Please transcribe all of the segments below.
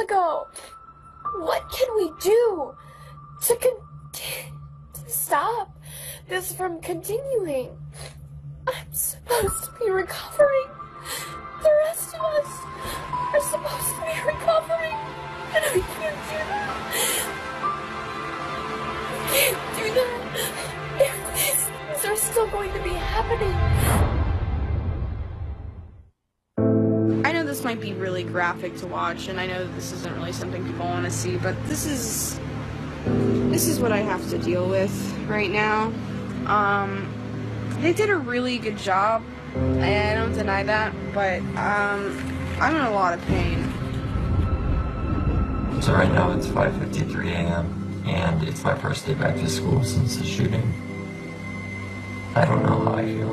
ago. What can we do to stop this from continuing? I'm supposed to be recovering. The rest of us are supposed to be recovering, and I can't do that. I can't do that if these things are still going to be happening. I know this might be really graphic to watch, and I know that this isn't really something people want to see, but this is what I have to deal with right now. They did a really good job, and I don't deny that, but I'm in a lot of pain. So right now it's 5:53 a.m. and it's my first day back to school since the shooting. I don't know how I feel.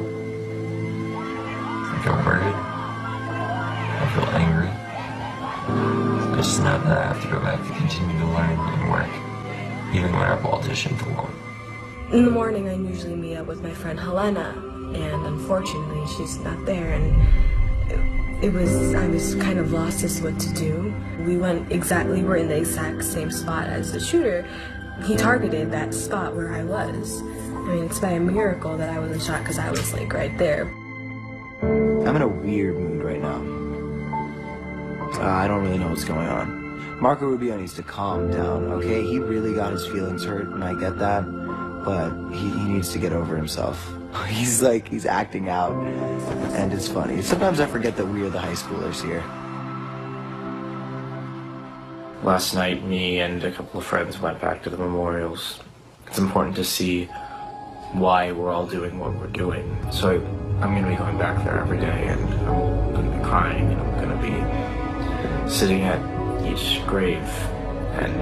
I feel hurted. I feel angry. I just know that I have to go back to continue to learn and work, even when our politicians won't. In the morning, I usually meet up with my friend Helena, and unfortunately, she's not there, and I was kind of lost as to what to do. We were in the exact same spot as the shooter. He targeted that spot where I was. I mean, it's by a miracle that I wasn't shot because I was like right there. I'm in a weird mood right now. I don't really know what's going on. Marco Rubio needs to calm down, okay? He really got his feelings hurt, and I get that, but he needs to get over himself. He's acting out, and it's funny. Sometimes I forget that we are the high schoolers here. Last night, me and a couple of friends went back to the memorials. It's important to see why we're all doing what we're doing. So I'm going to be going back there every day, and I'm going to be crying, and I'm going to be sitting at each grave and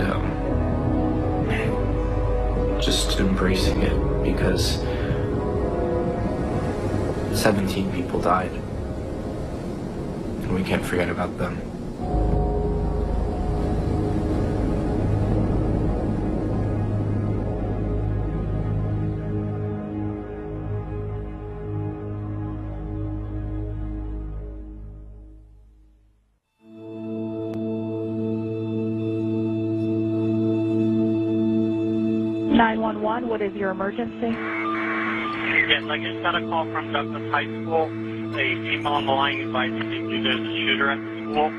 just embracing it, because 17 people died, and we can't forget about them. What is your emergency? Yes, I just got a call from Douglas High School. A female on the line advised me that there's a shooter at the school.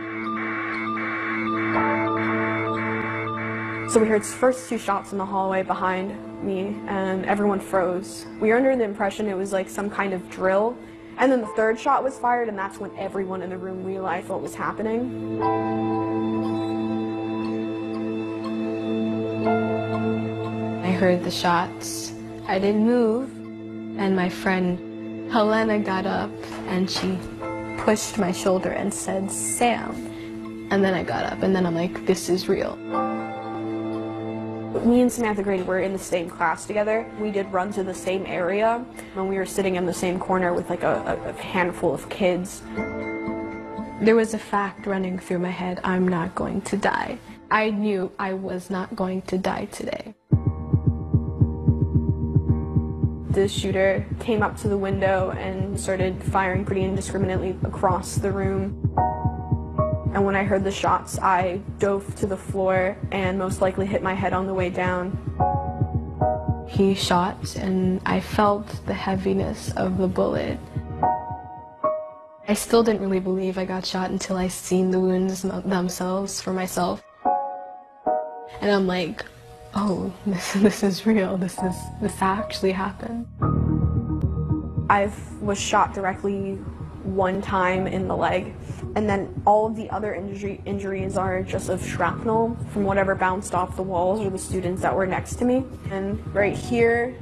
So we heard first two shots in the hallway behind me, and everyone froze. We were under the impression it was like some kind of drill, and then the third shot was fired, and that's when everyone in the room realized what was happening. I heard the shots. I didn't move, and my friend Helena got up and she pushed my shoulder and said, "Sam." And then I got up, and then I'm like, this is real. Me and Samantha Grady were in the same class together. We did run to the same area, and we were sitting in the same corner with like a handful of kids. There was a fact running through my head: I'm not going to die. I knew I was not going to die today. The shooter came up to the window and started firing pretty indiscriminately across the room. And when I heard the shots, I dove to the floor and most likely hit my head on the way down. He shot, and I felt the heaviness of the bullet. I still didn't really believe I got shot until I seen the wounds themselves for myself. And I'm like, oh, this is real. This actually happened. I was shot directly one time in the leg, and then all of the other injuries are just of shrapnel from whatever bounced off the walls or the students that were next to me. And right here,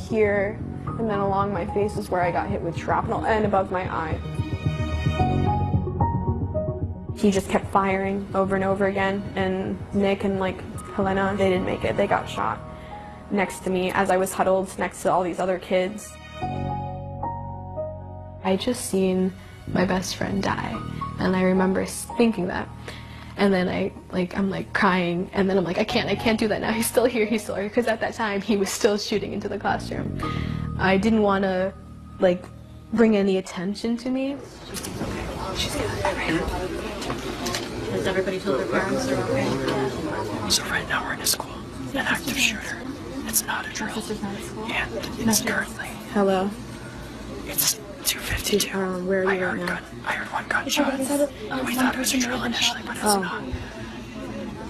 here, and then along my face is where I got hit with shrapnel, and above my eye. He just kept firing over and over again, and Nick and Helena, they didn't make it. They got shot next to me as I was huddled next to all these other kids. I just seen my best friend die, and I remember thinking that. And then I'm crying, and then I'm like, I can't do that now. He's still here, because at that time he was still shooting into the classroom. I didn't want to bring any attention to me. She's got it right. Has everybody told their parents they're okay? So right now we're in a school, an active shooter. It's not a drill, and it's currently. Hello. It's 2:52. Where are you I right now? I heard one gunshot. We thought it was a drill initially, but it's not.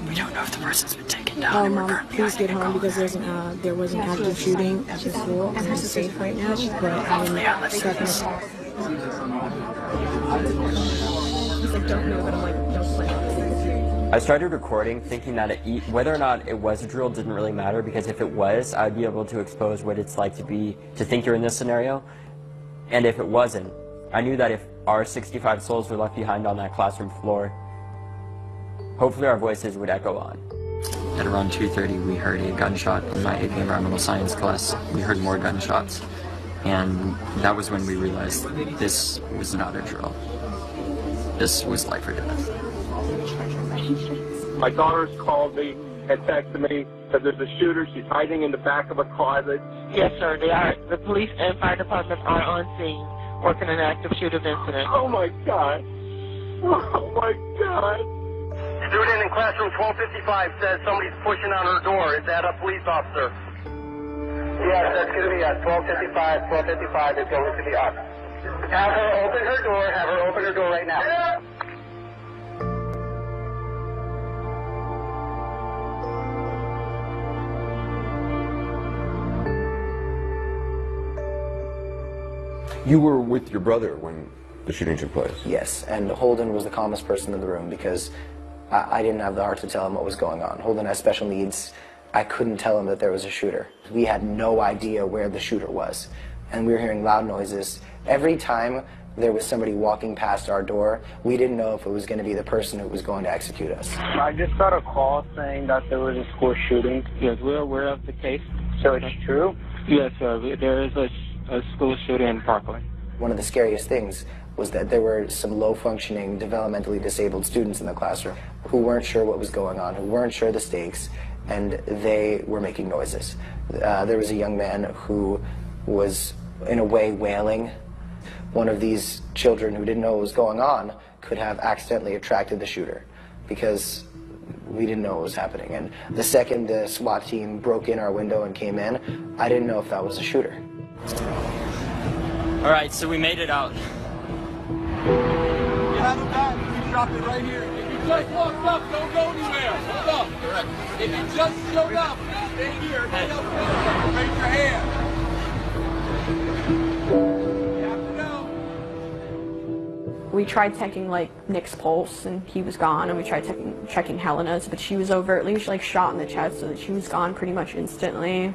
We don't know if the person's been taken down. Oh, Mom, please get home because there was an active shooting at the school, and it's safe right now. But I'm second. He's like, don't know, but I'm like, don't play. I started recording thinking that whether or not it was a drill didn't really matter, because if it was, I'd be able to expose what it's like to think you're in this scenario. And if it wasn't, I knew that if our 65 souls were left behind on that classroom floor, hopefully our voices would echo on. At around 2:30, we heard a gunshot in my AP Environmental Science class. We heard more gunshots, and that was when we realized this was not a drill. This was life or death. My daughter's called me and texted me that there's a shooter. She's hiding in the back of a closet. Yes, sir, they are. The police and fire department are on scene, working an active shooting incident. Oh my God. Oh my God. Student in classroom 1255 says somebody's pushing on her door. Is that a police officer? Yes, that's going to be us. 1255 is going to be us. Have her open her door. Have her open her door right now. Yeah. You were with your brother when the shooting took place? Yes, and Holden was the calmest person in the room because I didn't have the heart to tell him what was going on. Holden has special needs. I couldn't tell him that there was a shooter. We had no idea where the shooter was, and we were hearing loud noises. Every time there was somebody walking past our door, we didn't know if it was going to be the person who was going to execute us. I just got a call saying that there was a school shooting. Yes, we're aware of the case. So it's true? Yes, sir. There is a school shooting in Parkland. One of the scariest things was that there were some low-functioning, developmentally disabled students in the classroom who weren't sure what was going on, who weren't sure the stakes, and they were making noises. There was a young man who was, in a way, wailing. One of these children who didn't know what was going on could have accidentally attracted the shooter because we didn't know what was happening. And the second the SWAT team broke in our window and came in, I didn't know if that was a shooter. All right, so we made it out. You have him back. You dropped it right here. If you just walked up, don't go anywhere. Hold up. Correct. If you just showed up, stay here. Stay up here. Raise your hand. You have to know. We tried checking like Nick's pulse, and he was gone, and we tried checking Helena's, but she was overtly like shot in the chest, so that she was gone pretty much instantly.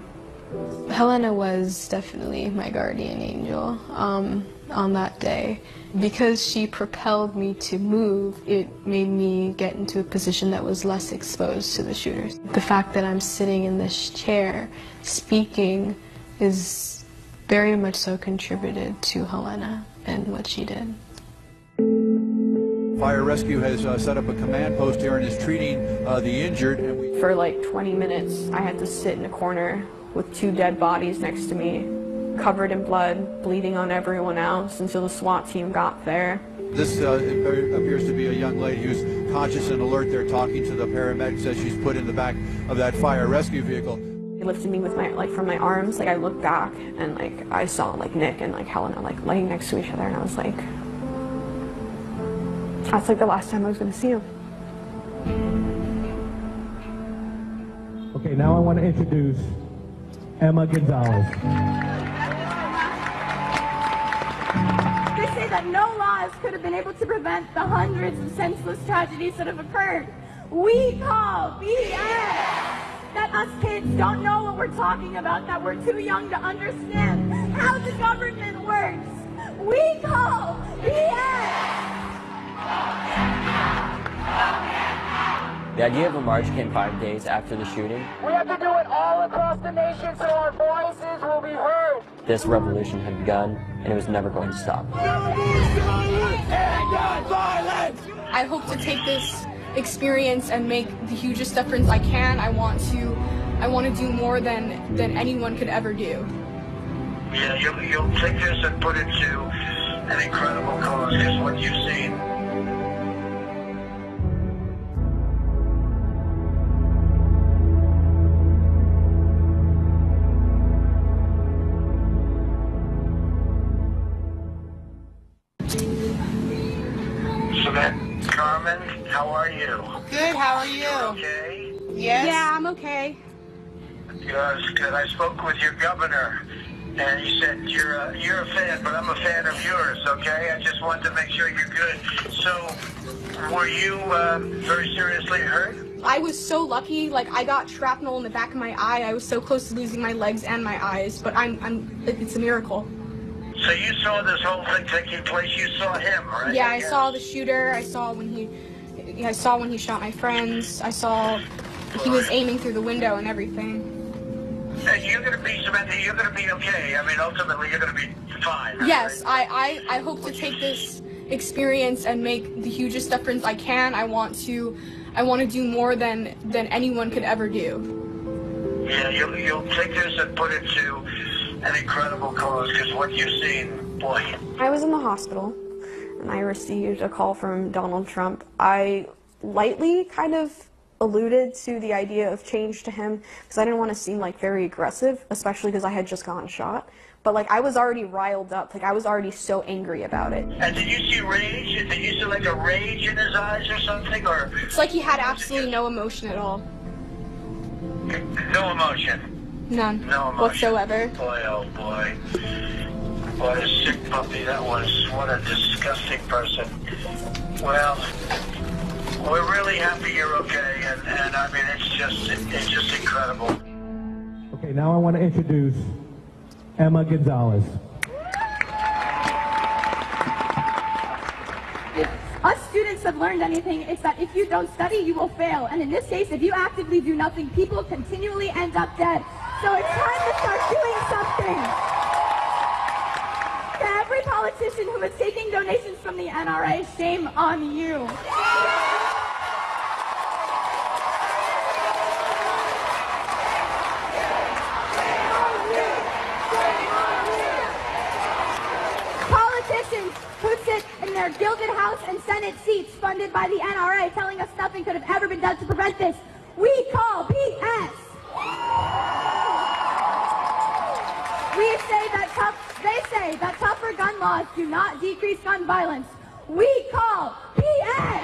Helena was definitely my guardian angel on that day. Because she propelled me to move, it made me get into a position that was less exposed to the shooters. The fact that I'm sitting in this chair speaking is very much so contributed to Helena and what she did. Fire Rescue has set up a command post here and is treating the injured. And For like 20 minutes, I had to sit in a corner with 2 dead bodies next to me, covered in blood, bleeding on everyone else until the SWAT team got there. This appears to be a young lady who's conscious and alert. They're talking to the paramedics as she's put in the back of that fire rescue vehicle. He lifted me with from my arms. Like I looked back and like I saw like Nick and like Helena like laying next to each other, and I was like, that's like the last time I was going to see him. Okay, now I want to introduce Emma Gonzalez. They say that no laws could have been able to prevent the hundreds of senseless tragedies that have occurred. We call BS that us kids don't know what we're talking about, that we're too young to understand how the government works. We call BS! The idea of a march came 5 days after the shooting. We have to do it all across the nation so our voices will be heard. This revolution had begun, and it was never going to stop. I hope to take this experience and make the hugest difference I can. I want to do more than anyone could ever do. Yeah, you'll take this and put it to an incredible cause, because what you've seen are you? Okay? Yes? Yeah, I'm okay. Good. I spoke with your governor, and he said you're a fan, but I'm a fan of yours, okay? I just wanted to make sure you're good. So, were you very seriously hurt? I was so lucky, like I got shrapnel in the back of my eye. I was so close to losing my legs and my eyes, but it's a miracle. So you saw this whole thing taking place, you saw him, right? Yeah, I saw the shooter, I saw when he shot my friends, I saw he was aiming through the window and everything. And you're gonna be, Samantha, you're gonna be okay. I mean, ultimately you're gonna be fine. Yes, right? I hope to take this experience and make the hugest difference I can. I want to do more than anyone could ever do. Yeah, you'll take this and put it to an incredible cause, because what you've seen, boy. I was in the hospital, and I received a call from Donald Trump. I lightly kind of alluded to the idea of change to him, because I didn't want to seem like very aggressive, especially because I had just gotten shot. But like I was already riled up, like I was already so angry about it. And did you see rage? Did you see like a rage in his eyes or something, or? It's like he had absolutely no emotion at all. No emotion. None. No emotion whatsoever. Boy, oh boy. What a sick puppy that was. What a disgusting person. Well, we're really happy you're okay, and I mean, it's just incredible. Okay, now I want to introduce Emma Gonzalez. If us students have learned anything, it's that if you don't study, you will fail. And in this case, if you actively do nothing, people continually end up dead. So it's time to start doing something. To every politician who is taking donations from the NRA, shame on you. Politicians who sit in their gilded House and Senate seats funded by the NRA telling us nothing could have ever been done to prevent this, we call BS. They say that tougher gun laws do not decrease gun violence. We call BS.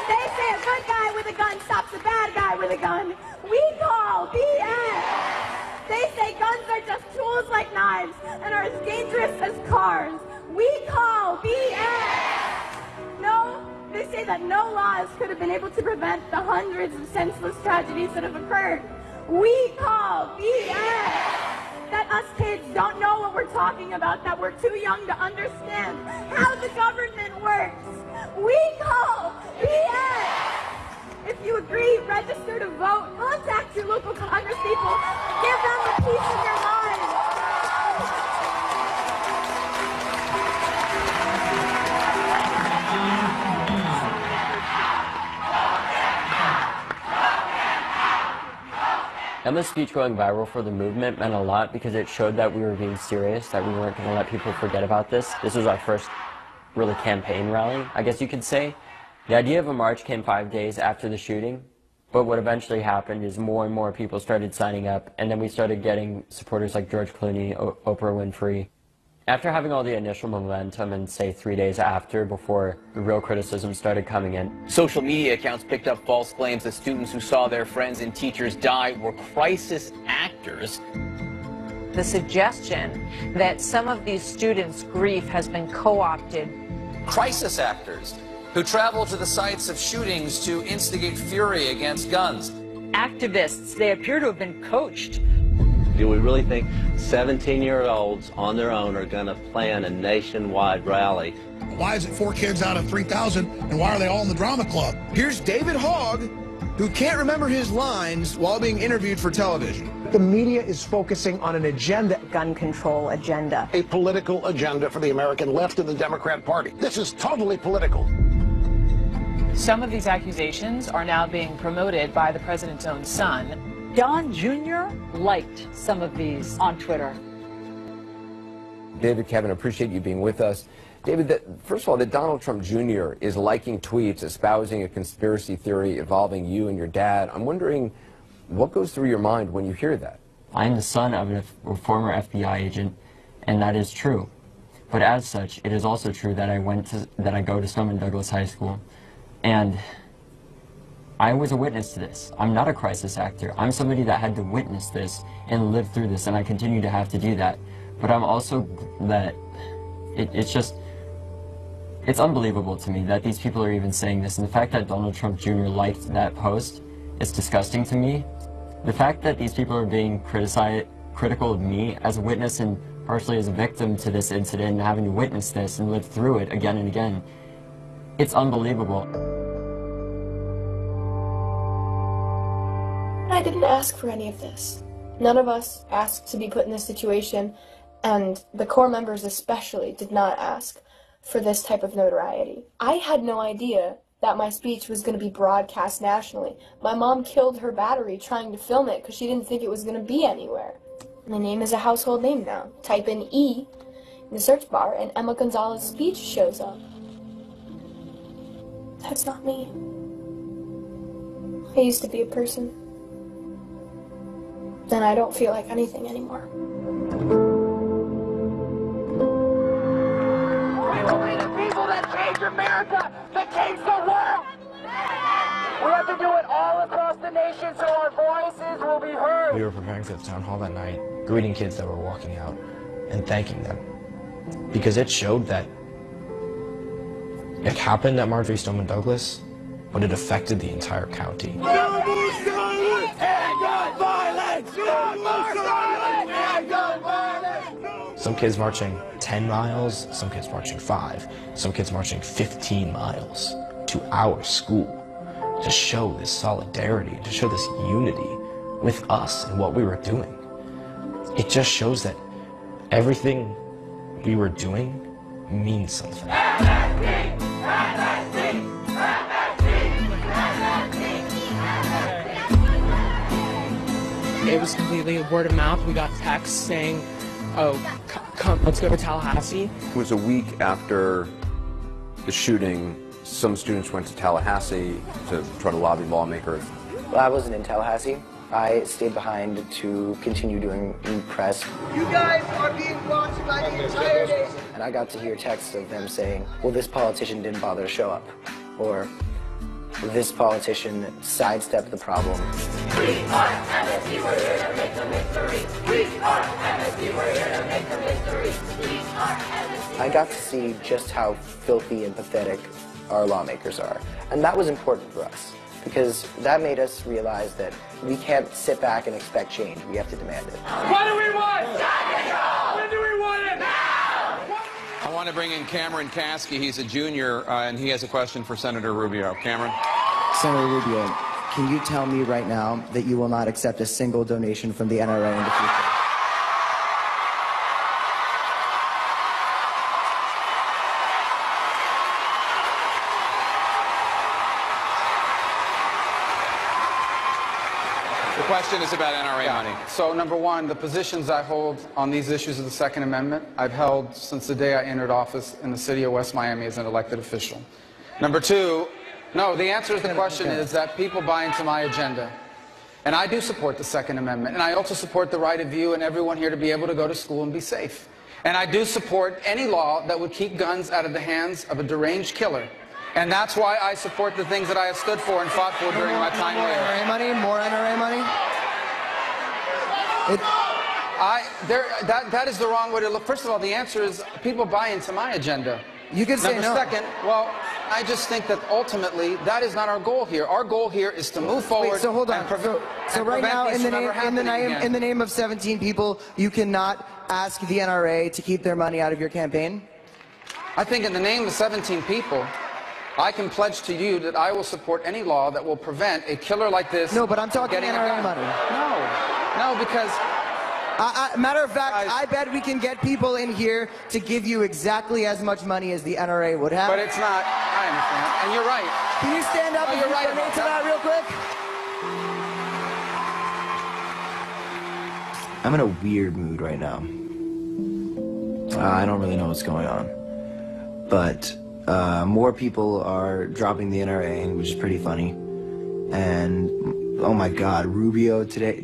They say a good guy with a gun stops a bad guy with a gun. We call BS. They say guns are just tools like knives and are as dangerous as cars. We call BS. No, they say that no laws could have been able to prevent the hundreds of senseless tragedies that have occurred. We call BS. That us kids don't know what we're talking about, that we're too young to understand how the government works. We call BS. If you agree, register to vote. Contact your local congresspeople. Give them the peace of your mind. Emma's speech going viral for the movement meant a lot because it showed that we were being serious, that we weren't going to let people forget about this. This was our first really campaign rally, I guess you could say. The idea of a march came 5 days after the shooting, but what eventually happened is more and more people started signing up, and then we started getting supporters like George Clooney, Oprah Winfrey. After having all the initial momentum and say 3 days after, before the real criticism started coming in. Social media accounts picked up false claims that students who saw their friends and teachers die were crisis actors. The suggestion that some of these students' grief has been co-opted. Crisis actors who travel to the sites of shootings to instigate fury against guns. Activists, they appear to have been coached. Do we really think 17-year-olds on their own are going to plan a nationwide rally? Why is it 4 kids out of 3,000, and why are they all in the drama club? Here's David Hogg, who can't remember his lines while being interviewed for television. The media is focusing on an agenda. Gun control agenda. A political agenda for the American left and the Democrat Party. This is totally political. Some of these accusations are now being promoted by the president's own son. Don Jr. liked some of these on Twitter. David, Kevin, appreciate you being with us. David, first of all, that Donald Trump Jr. is liking tweets espousing a conspiracy theory involving you and your dad. I'm wondering what goes through your mind when you hear that? I'm the son of a former FBI agent, and that is true. But as such, it is also true that I go to Stoneman Douglas High School, and I was a witness to this. I'm not a crisis actor. I'm somebody that had to witness this and live through this, and I continue to have to do that. But I'm also that it's unbelievable to me that these people are even saying this, and the fact that Donald Trump Jr. liked that post is disgusting to me. The fact that these people are being critical of me as a witness and partially as a victim to this incident and having to witness this and live through it again and again, it's unbelievable. I didn't ask for any of this. None of us asked to be put in this situation, and the core members especially did not ask for this type of notoriety. I had no idea that my speech was going to be broadcast nationally. My mom killed her battery trying to film it because she didn't think it was going to be anywhere. My name is a household name now. Type in E in the search bar and Emma Gonzalez's speech shows up. That's not me. I used to be a person. Then I don't feel like anything anymore. We will be the people that change America, that change the world. We have to do it all across the nation so our voices will be heard. We were preparing for the town hall that night, greeting kids that were walking out and thanking them. Because it showed that it happened at Marjorie Stoneman Douglas, but it affected the entire county. No more silence! And gun violence! No more silence! And gun violence! Some kids marching 10 miles, some kids marching 5, some kids marching 15 miles to our school to show this solidarity, to show this unity with us and what we were doing. It just shows that everything we were doing means something. It was completely word of mouth. We got texts saying, oh, come, let's go to Tallahassee. It was a week after the shooting. Some students went to Tallahassee to try to lobby lawmakers. Well, I wasn't in Tallahassee. I stayed behind to continue doing press. You guys are being watched by the entire nation. And I got to hear texts of them saying, well, this politician didn't bother to show up. Or, this politician sidestepped the problem. We are MSD, we're here to make the victory. We are MSD, we're here to make the victory. We are MSD. I got to see just how filthy and pathetic our lawmakers are. And that was important for us, because that made us realize that we can't sit back and expect change. We have to demand it. What do we want? When do we want it? Now! I want to bring in Cameron Kasky. He's a junior, and he has a question for Senator Rubio. Cameron? Senator Rubio, can you tell me right now that you will not accept a single donation from the NRA in the future? The question is about NRA money. So, number one, the positions I hold on these issues of the Second Amendment, I've held since the day I entered office in the city of West Miami as an elected official. Number two, no, the answer to the question is that people buy into my agenda. And I do support the Second Amendment. And I also support the right of you and everyone here to be able to go to school and be safe. And I do support any law that would keep guns out of the hands of a deranged killer. And that's why I support the things that I have stood for and fought for during my time there. NRA money? More NRA money? That is the wrong way to look. First of all, the answer is people buy into my agenda. You can say no. Second, well, I just think that ultimately that is not our goal here. Our goal here is to move forward. Wait, so hold on. So right now, in the name of 17 people, you cannot ask the NRA to keep their money out of your campaign? I think in the name of 17 people, I can pledge to you that I will support any law that will prevent a killer like this. No, but I'm talking NRA money. No, because... matter of fact, I bet we can get people in here to give you exactly as much money as the NRA would have. But it's not. I understand. And you're right. Can you stand up and donate to that real quick? I'm in a weird mood right now. I don't really know what's going on. But more people are dropping the NRA, which is pretty funny. And, oh my God, Rubio today,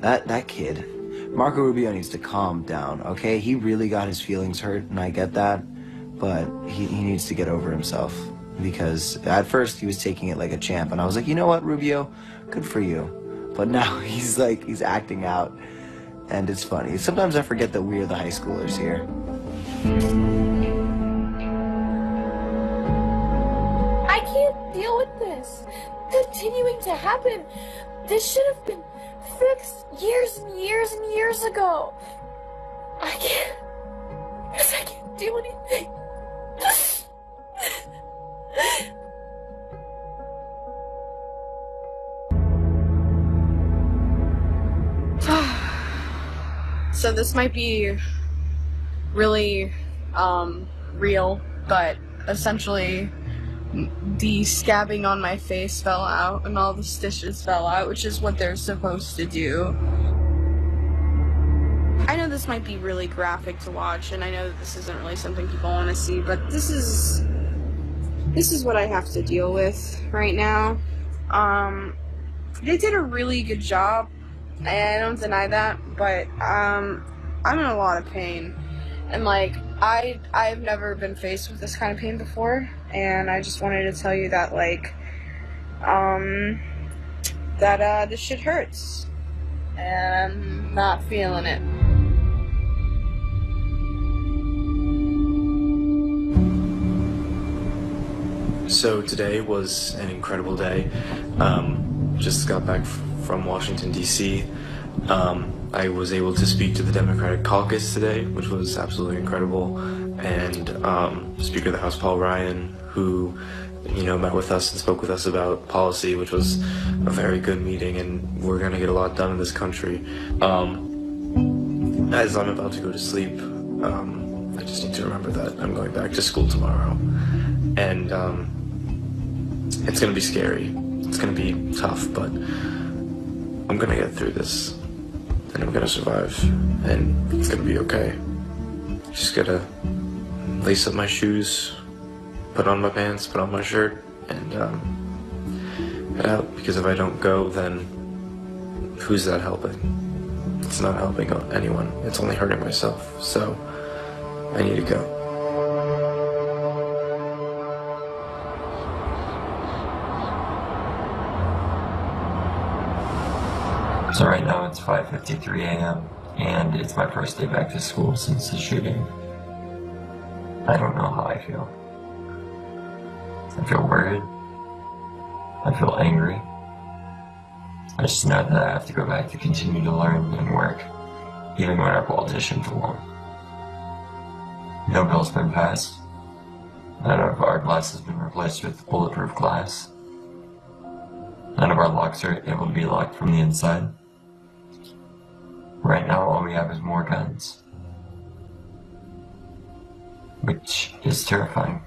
that kid. Marco Rubio needs to calm down, okay? He really got his feelings hurt, and I get that, but he needs to get over himself. because at first he was taking it like a champ, and I was like, you know what, Rubio, good for you. But now he's acting out, and it's funny. Sometimes I forget that we're the high schoolers here. I can't deal with this continuing to happen. This should have been fixed years and years and years ago. I can't do anything. So this might be really real, but essentially the scabbing on my face fell out and all the stitches fell out, which is what they're supposed to do. I know this might be really graphic to watch, and I know that this isn't really something people want to see, but this is what I have to deal with right now. They did a really good job. I don't deny that, but I'm in a lot of pain, and like I've never been faced with this kind of pain before, and I just wanted to tell you that like this shit hurts, and I'm not feeling it. So today was an incredible day. Just got back from Washington, D.C. I was able to speak to the Democratic caucus today, which was absolutely incredible, and Speaker of the House Paul Ryan, who met with us and spoke with us about policy, which was a very good meeting, and we're going to get a lot done in this country. As I'm about to go to sleep, I just need to remember that I'm going back to school tomorrow, and it's going to be scary. It's going to be tough, but I'm going to get through this, and I'm going to survive, and it's going to be okay. Just got to lace up my shoes, put on my pants, put on my shirt, and head out, because if I don't go, then who's that helping? It's not helping anyone. It's only hurting myself, so I need to go. So right now it's 5:53 a.m. and it's my first day back to school since the shooting. I don't know how I feel. I feel worried. I feel angry. I just know that I have to go back to continue to learn and work, even when our politicians won't. No bill's been passed. None of our glass has been replaced with bulletproof glass. None of our locks are able to be locked from the inside. Right now, all we have is more guns, which is terrifying.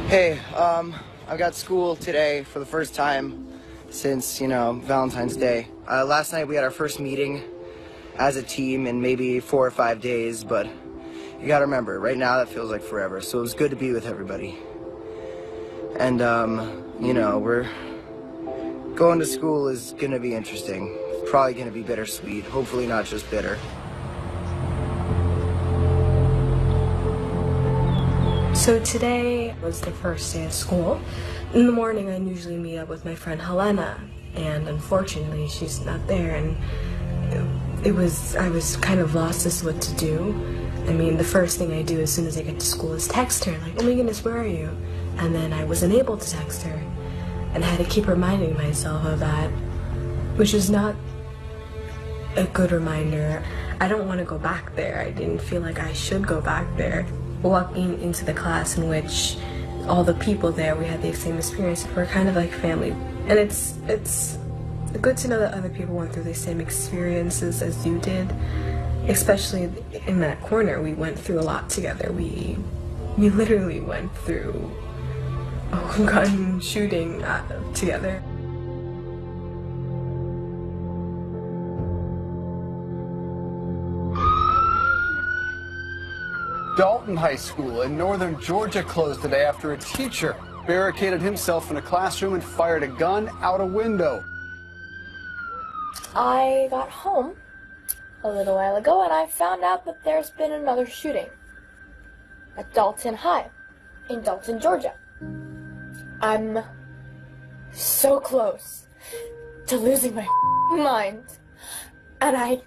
Hey, I've got school today for the first time since, Valentine's Day. Last night we had our first meeting as a team in maybe 4 or 5 days, but you gotta remember, right now that feels like forever, so it was good to be with everybody. And, we're going to school is gonna be interesting. Probably gonna be bittersweet, hopefully not just bitter. So today was the first day of school. In the morning I usually meet up with my friend Helena, and unfortunately she's not there, and I was kind of lost as to what to do. I mean, the first thing I do as soon as I get to school is text her, like, oh my goodness, where are you? And then I wasn't able to text her, and I had to keep reminding myself of that, which is not a good reminder. I don't want to go back there. I didn't feel like I should go back there. Walking into the class in which all the people there, we had the same experience, we're kind of like family. And it's good to know that other people went through the same experiences as you did, especially in that corner. We went through a lot together. We literally went through a gun shooting together. Dalton High School in northern Georgia closed today after a teacher barricaded himself in a classroom and fired a gun out a window. I got home a little while ago, and I found out that there's been another shooting at Dalton High in Dalton, Georgia. I'm so close to losing my mind, and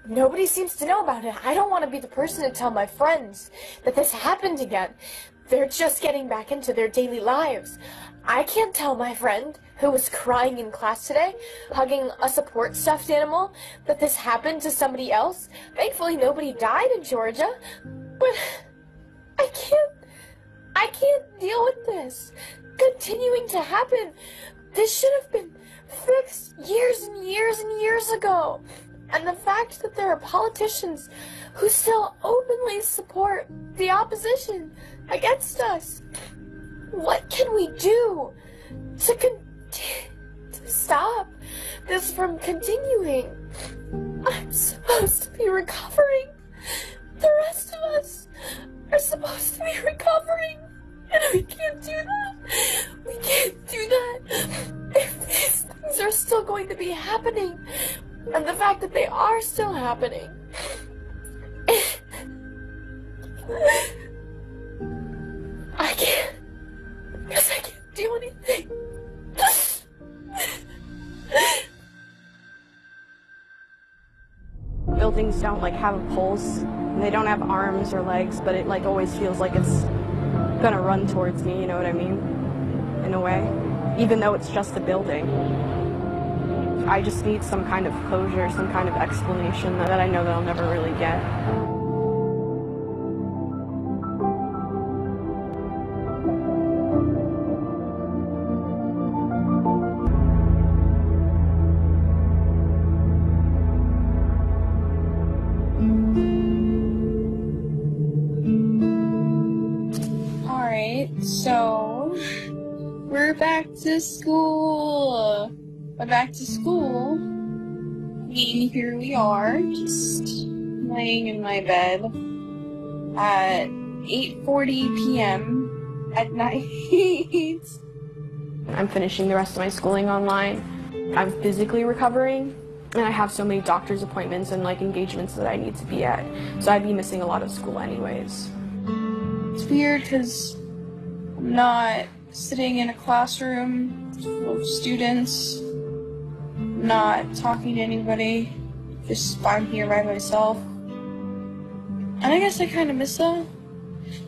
nobody seems to know about it. I don't want to be the person to tell my friends that this happened again. They're just getting back into their daily lives. I can't tell my friend who was crying in class today, hugging a support stuffed animal, that this happened to somebody else. Thankfully, nobody died in Georgia, but I can't deal with this continuing to happen. This should have been fixed years and years and years ago. And the fact that there are politicians who still openly support the opposition against us. What can we do to stop this from continuing? I'm supposed to be recovering. The rest of us are supposed to be recovering. And we can't do that. We can't do that if these things are still going to be happening. And the fact that they are still happening. I can't. Because I can't do anything. Buildings don't have a pulse. And they don't have arms or legs, but it always feels like it's gonna run towards me, you know what I mean? In a way. Even though it's just a building. I just need some kind of closure, some kind of explanation that I know that I'll never really get. Alright, so we're back to school. But back to school, and here we are, just laying in my bed at 8:40 p.m. at night. I'm finishing the rest of my schooling online. I'm physically recovering, and I have so many doctor's appointments and engagements that I need to be at, so I'd be missing a lot of school anyways. It's weird because I'm not sitting in a classroom full of students, not talking to anybody, just I'm here by myself. And I guess I kind of miss that.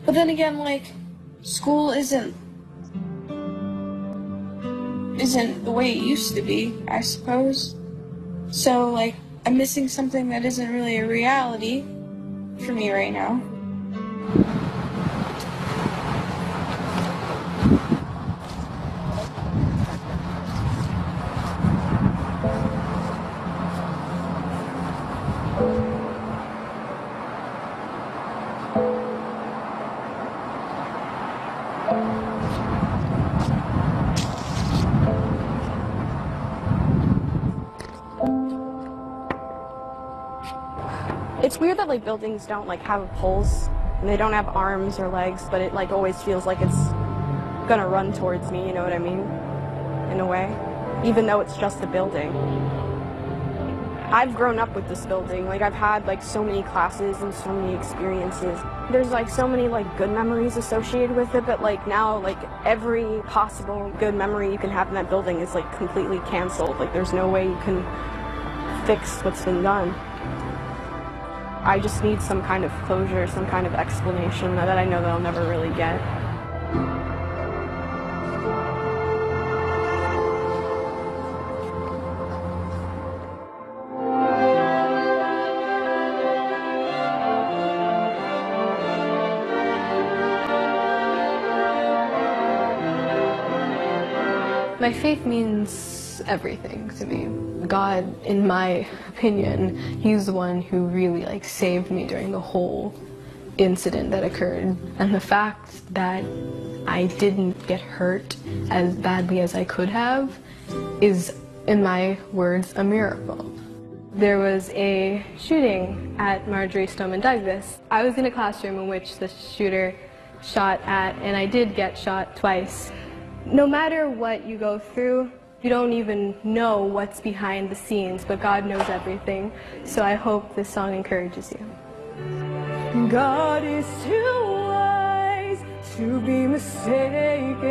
But then again, school isn't the way it used to be, I suppose. So, I'm missing something that isn't really a reality for me right now. It's weird that buildings don't have a pulse, and they don't have arms or legs, but it always feels like it's gonna run towards me, you know what I mean? In a way. Even though it's just a building. I've grown up with this building. I've had so many classes and so many experiences. There's so many good memories associated with it, but now every possible good memory you can have in that building is completely canceled. There's no way you can fix what's been done. I just need some kind of closure, some kind of explanation that I know that I'll never really get. My faith means everything to me. God, in my opinion, he's the one who really saved me during the whole incident that occurred. And the fact that I didn't get hurt as badly as I could have is, in my words, a miracle. There was a shooting at Marjorie Stoneman Douglas. I was in a classroom in which the shooter shot at, and I did get shot twice. No matter what you go through, You don't even know what's behind the scenes, but God knows everything. So I hope this song encourages you. God is too wise to be mistaken.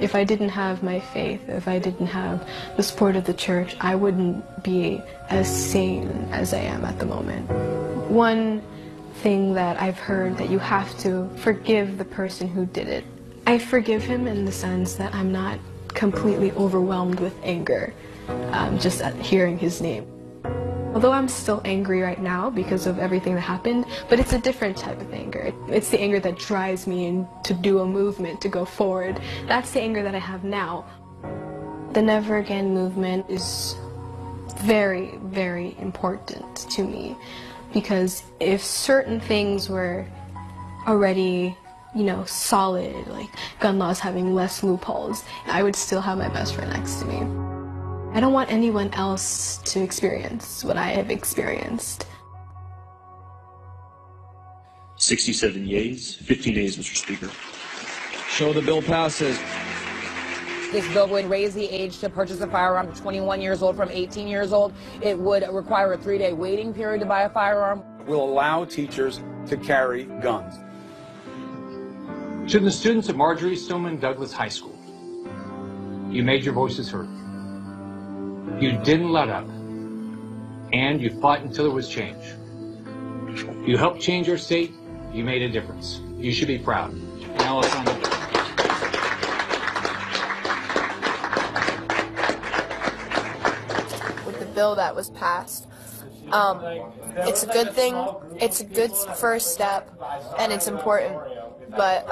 If I didn't have my faith, if I didn't have the support of the church, I wouldn't be as sane as I am at the moment. One thing that I've heard, that you have to forgive the person who did it. I forgive him in the sense that I'm not completely overwhelmed with anger just at hearing his name. Although I'm still angry right now because of everything that happened, but it's a different type of anger. It's the anger that drives me to do a movement, to go forward. That's the anger that I have now. The Never Again movement is very, very important to me, because if certain things were already, you know, solid, like gun laws having less loopholes, I would still have my best friend next to me. I don't want anyone else to experience what I have experienced. 67 yeas, 15 nays, Mr. Speaker. So the bill passes. This bill would raise the age to purchase a firearm to 21 years old from 18 years old. It would require a 3-day waiting period to buy a firearm. Will allow teachers to carry guns. To the students at Marjorie Stoneman Douglas High School, you made your voices heard. You didn't let up, and you fought until there was change. You helped change your state. You made a difference. You should be proud. Now let's sign the bill. With the bill that was passed, it's a good thing. It's a good first step, and it's important. But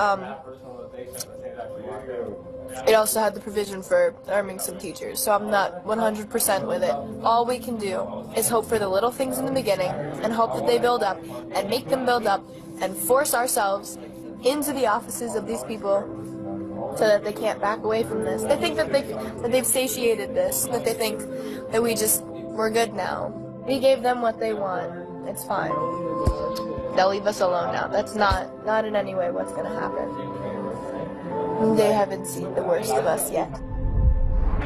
it also had the provision for arming some teachers, so I'm not 100% with it. All we can do is hope for the little things in the beginning and hope that they build up and make them build up and force ourselves into the offices of these people so that they can't back away from this. They think that they've satiated this, that they think that we're good now. We gave them what they want. It's fine. They'll leave us alone now. That's not in any way what's going to happen. They haven't seen the worst of us yet.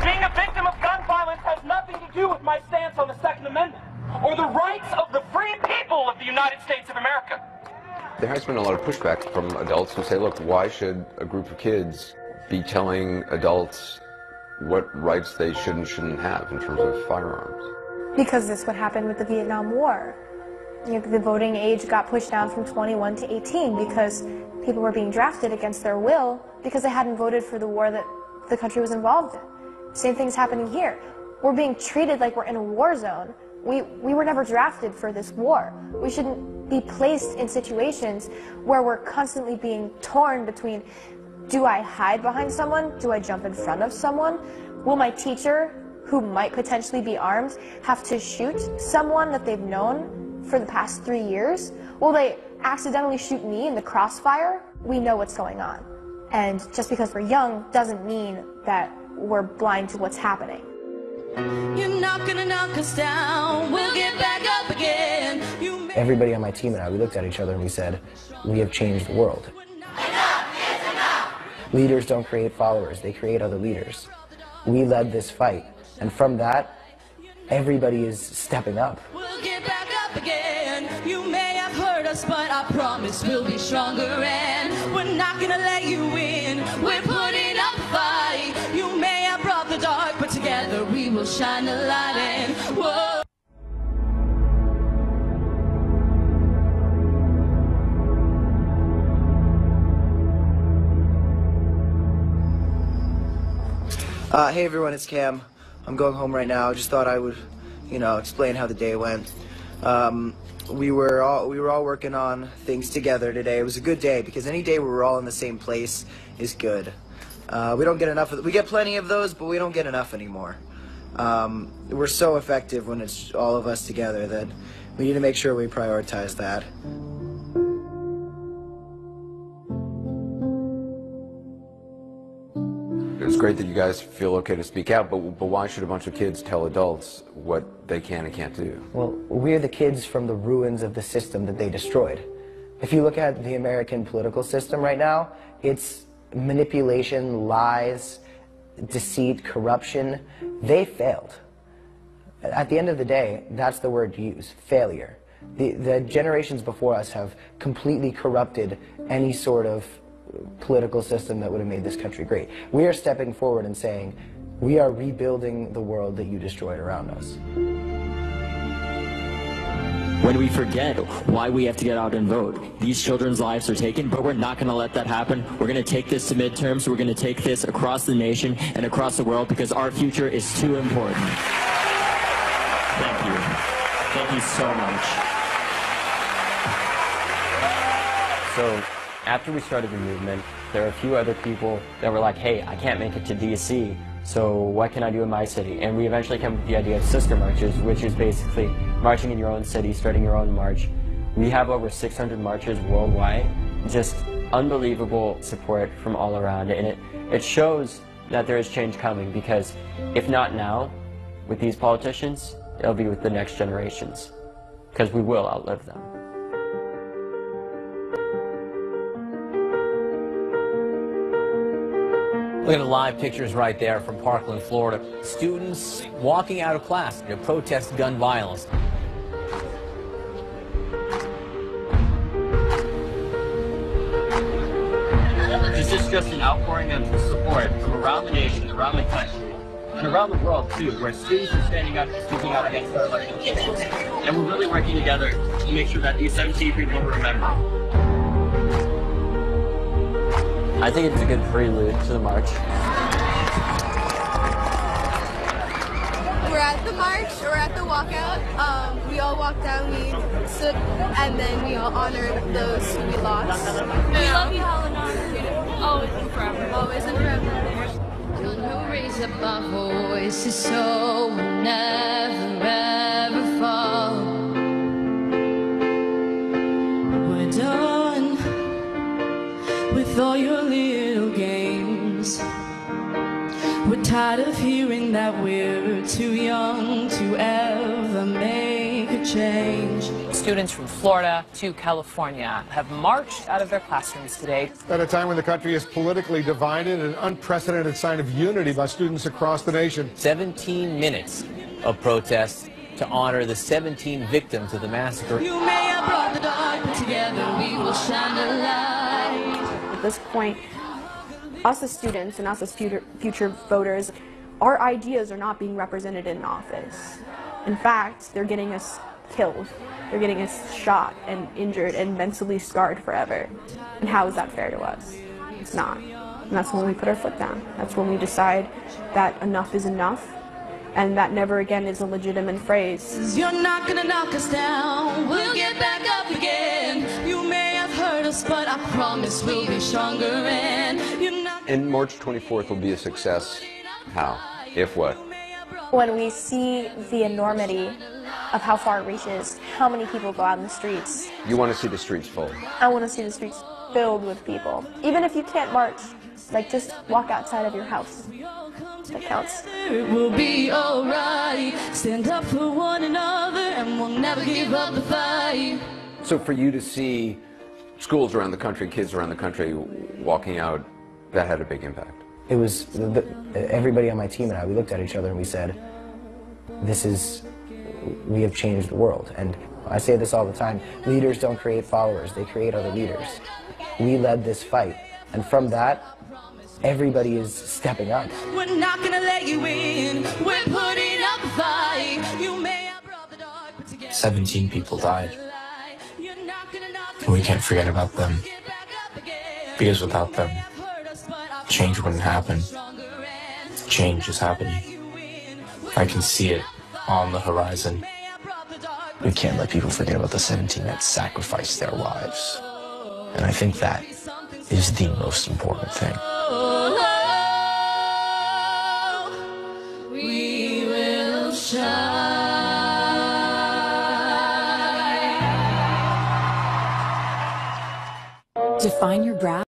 Being a victim of gun violence has nothing to do with my stance on the Second Amendment or the rights of the free people of the United States of America. There has been a lot of pushback from adults who say, look, why should a group of kids be telling adults what rights they should and shouldn't have in terms of firearms? Because this would happen with the Vietnam War. You know, the voting age got pushed down from 21 to 18 because people were being drafted against their will because they hadn't voted for the war that the country was involved in. Same thing's happening here. We're being treated like we're in a war zone. We were never drafted for this war. We shouldn't be placed in situations where we're constantly being torn between, do I hide behind someone? Do I jump in front of someone? Will my teacher, who might potentially be armed, have to shoot someone that they've known for the past 3 years? Will they accidentally shoot me in the crossfire? We know what's going on. And just because we're young doesn't mean that we're blind to what's happening. You're not gonna knock us down, we'll get back up again. Everybody on my team and I, we looked at each other and we said, we have changed the world. Leaders don't create followers, they create other leaders. We led this fight, and from that, everybody is stepping up. We'll get back up again. You may have hurt us, but I promise we'll be stronger, and we're not gonna let you in. We're putting up a fight. You may have brought the dark, but together we will shine the light, and whoa. Hey everyone, it's Cam. I'm going home right now. Just thought I would, explain how the day went. We were all working on things together today. It was a good day because any day where we're all in the same place is good. We don't get enough of we get plenty of those, but we don't get enough anymore. We're so effective when it's all of us together that we need to make sure we prioritize that. It's great that you guys feel okay to speak out, but why should a bunch of kids tell adults what they can and can't do? Well, we're the kids from the ruins of the system that they destroyed. If you look at the American political system right now, it's manipulation, lies, deceit, corruption, they failed. At the end of the day, that's the word to use, failure. The generations before us have completely corrupted any sort of political system that would have made this country great. We are stepping forward and saying, we are rebuilding the world that you destroyed around us. When we forget why we have to get out and vote, these children's lives are taken, but we're not going to let that happen. We're going to take this to midterms. We're going to take this across the nation and across the world because our future is too important. Thank you. Thank you so much. So after we started the movement, there were a few other people that were like, hey, I can't make it to DC, so what can I do in my city? And we eventually came up with the idea of sister marches, which is basically marching in your own city, starting your own march. We have over 600 marches worldwide, just unbelievable support from all around. And it shows that there is change coming, because if not now, with these politicians, it'll be with the next generations, because we will outlive them. Look at the live pictures right there from Parkland, Florida. Students walking out of class to protest gun violence. This is just an outpouring of support from around the nation, around the country, and around the world too, where students are standing up, speaking out against our election officials. And we're really working together to make sure that these 17 people remember. I think it's a good prelude to the march. We're at the march, we're at the walkout. We all walked down, we stood, and then we all honored those who we lost. We love you, Helena. Always and forever. Always and forever. Gonna raise up our voices so we'll never ever fall. We're done with all your little games. We're tired of hearing that we're too young to ever make a change. Students from Florida to California have marched out of their classrooms today. At a time when the country is politically divided, an unprecedented sign of unity by students across the nation. 17 minutes of protest to honor the 17 victims of the massacre. You may have brought the dark, but together we will shine the light. At this point, us as students and us as future voters, our ideas are not being represented in office. In fact, they're getting us killed. They're getting us shot and injured and mentally scarred forever. And how is that fair to us? It's not. And that's when we put our foot down. That's when we decide that enough is enough, and that never again is a legitimate phrase. You're not gonna knock us down, we'll get back up again. You may have hurt us, but I promise we'll be stronger. And March 24th will be a success. How? If what? When we see the enormity of how far it reaches, how many people go out in the streets. You want to see the streets full. I want to see the streets filled with people. Even if you can't march, like just walk outside of your house. That counts. It will be alright. Stand up for one another and we'll never give up the fight. So for you to see schools around the country, kids around the country walking out, that had a big impact. It was, everybody on my team and I, we looked at each other and we said, we have changed the world. And I say this all the time, leaders don't create followers, they create other leaders. We led this fight, and from that, everybody is stepping up. We're not gonna let you in, we're putting up a fight. You may have brought the dark, but together 17 people died. And we can't forget about them, because without them, change wouldn't happen. Change is happening. I can see it on the horizon. We can't let people forget about the 17 that sacrificed their lives. And I think that is the most important thing. We will shine. Define your graph.